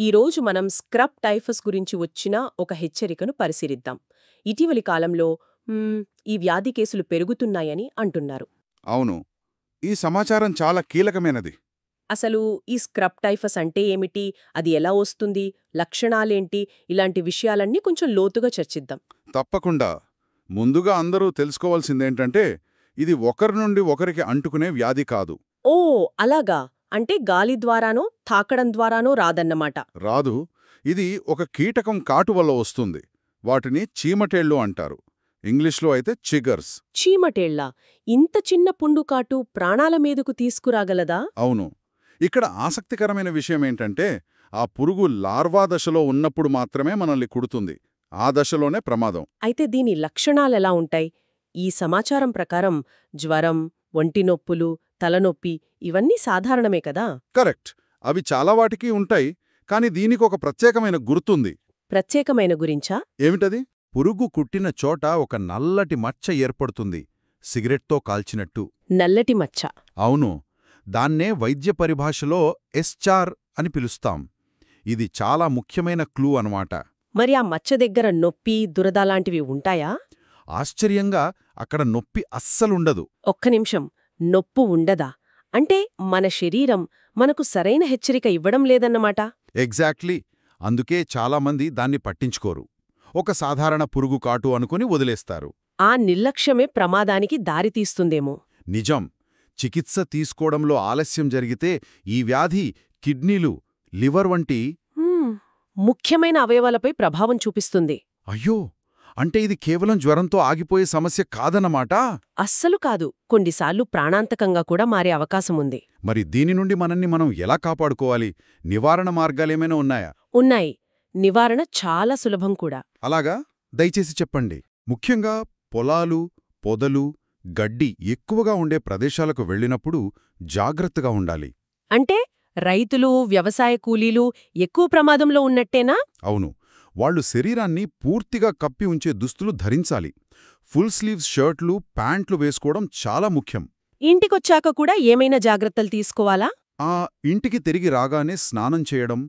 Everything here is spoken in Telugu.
ఈరోజు మనం స్క్రబ్ టైఫస్ గురించి వచ్చిన ఒక హెచ్చరికను పరిశీలిద్దాం. ఇటీవలి కాలంలో ఈ వ్యాధి కేసులు పెరుగుతున్నాయని అంటున్నారు. అవును. ఈ సమాచారం చాలా కీలకమైనది. అసలు ఈ స్క్రబ్ టైఫస్ అంటే ఏమిటి, అది ఎలా వస్తుంది, లక్షణాలేంటి, ఇలాంటి విషయాలన్నీ కొంచెం లోతుగా చర్చిద్దాం. తప్పకుండా. ముందుగా అందరూ తెలుసుకోవాల్సిందేంటంటే, ఇది ఒకరి నుండి ఒకరికి అంటుకునే వ్యాధి కాదు. ఓ, అలాగా. అంటే గాలి ద్వారానో తాకడం ద్వారానో రాదన్నమాట. రాదు. ఇది ఒక కీటకం కాటు వల్ల వస్తుంది. వాటిని చీమటేళ్లు అంటారు. ఇంగ్లీష్లో అయితే చిగర్స్. చీమటేళ్ల ఇంత చిన్న పుండుకాటు ప్రాణాల మీదకు తీసుకురాగలదా? అవును. ఇక్కడ ఆసక్తికరమైన విషయమేంటంటే, ఆ పురుగు లార్వా దశలో ఉన్నప్పుడు మాత్రమే మనల్ని కుడుతుంది. ఆ దశలోనే ప్రమాదం. అయితే దీని లక్షణాలెలా ఉంటాయి? ఈ సమాచారం ప్రకారం జ్వరం, ఒంటి నొప్పులు, తలనొప్పి ఇవన్నీ సాధారణమే కదా? కరెక్ట్. అవి చాలా వాటికి ఉంటాయి. కాని దీనికొక ప్రత్యేకమైన గుర్తుంది. ప్రత్యేకమైన గురించా? ఏమిటది? పురుగు కుట్టిన చోట ఒక నల్లటి మచ్చ ఏర్పడుతుంది, సిగరెట్తో కాల్చినట్టు. నల్లటి మచ్చ. అవును. దాన్నే వైద్య పరిభాషలో ఎస్చార్ అని పిలుస్తాం. ఇది చాలా ముఖ్యమైన క్లూ అన్నమాట. మరి ఆ మచ్చ దగ్గర నొప్పి, దురద లాంటివి ఉంటాయా? ఆశ్చర్యంగా అక్కడ నొప్పి అస్సలుండదు. ఒక్క నిమిషం, నొప్పు ఉండదా? అంటే మన శరీరం మనకు సరైన హెచ్చరిక ఇవ్వడం లేదన్నమాట. ఎగ్జాక్ట్లీ. అందుకే చాలామంది దాన్ని పట్టించుకోరు. ఒక సాధారణ పురుగు కాటు అనుకుని వదిలేస్తారు. ఆ నిర్లక్ష్యమే ప్రమాదానికి దారితీస్తుందేమో. నిజం. చికిత్స తీసుకోవడంలో ఆలస్యం జరిగితే ఈ వ్యాధి కిడ్నీలు, లివర్ వంటి ముఖ్యమైన అవయవాలపై ప్రభావం చూపిస్తుంది. అయ్యో, అంటే ఇది కేవలం జ్వరంతో ఆగిపోయే సమస్య కాదన్నమాట. అస్సలు కాదు, కొన్నిసార్లు ప్రాణాంతకంగా కూడా మారే అవకాశముంది. మరి దీని నుండి మనల్ని మనం ఎలా కాపాడుకోవాలి? నివారణ మార్గాలేమైనా ఉన్నాయా? ఉన్నాయి. నివారణ చాలా సులభం కూడా. అలాగా? దయచేసి చెప్పండి. ముఖ్యంగా పొలాలు, పొదలు, గడ్డి ఎక్కువగా ఉండే ప్రదేశాలకు వెళ్ళినప్పుడు జాగ్రత్తగా ఉండాలి. అంటే రైతులు, వ్యవసాయ కూలీలు ఎక్కువ ప్రమాదంలో ఉన్నట్టేనా? అవును. వాళ్లు శరీరాన్ని పూర్తిగా కప్పి ఉంచే దుస్తులు ధరించాలి. ఫుల్ స్లీవ్స్ షర్ట్లు, ప్యాంట్లు వేసుకోవడం చాలా ముఖ్యం. ఇంటికొచ్చాక కూడా ఏమైనా జాగ్రత్తలు తీసుకోవాలా? ఇంటికి తిరిగి రాగానే స్నానం చేయడం,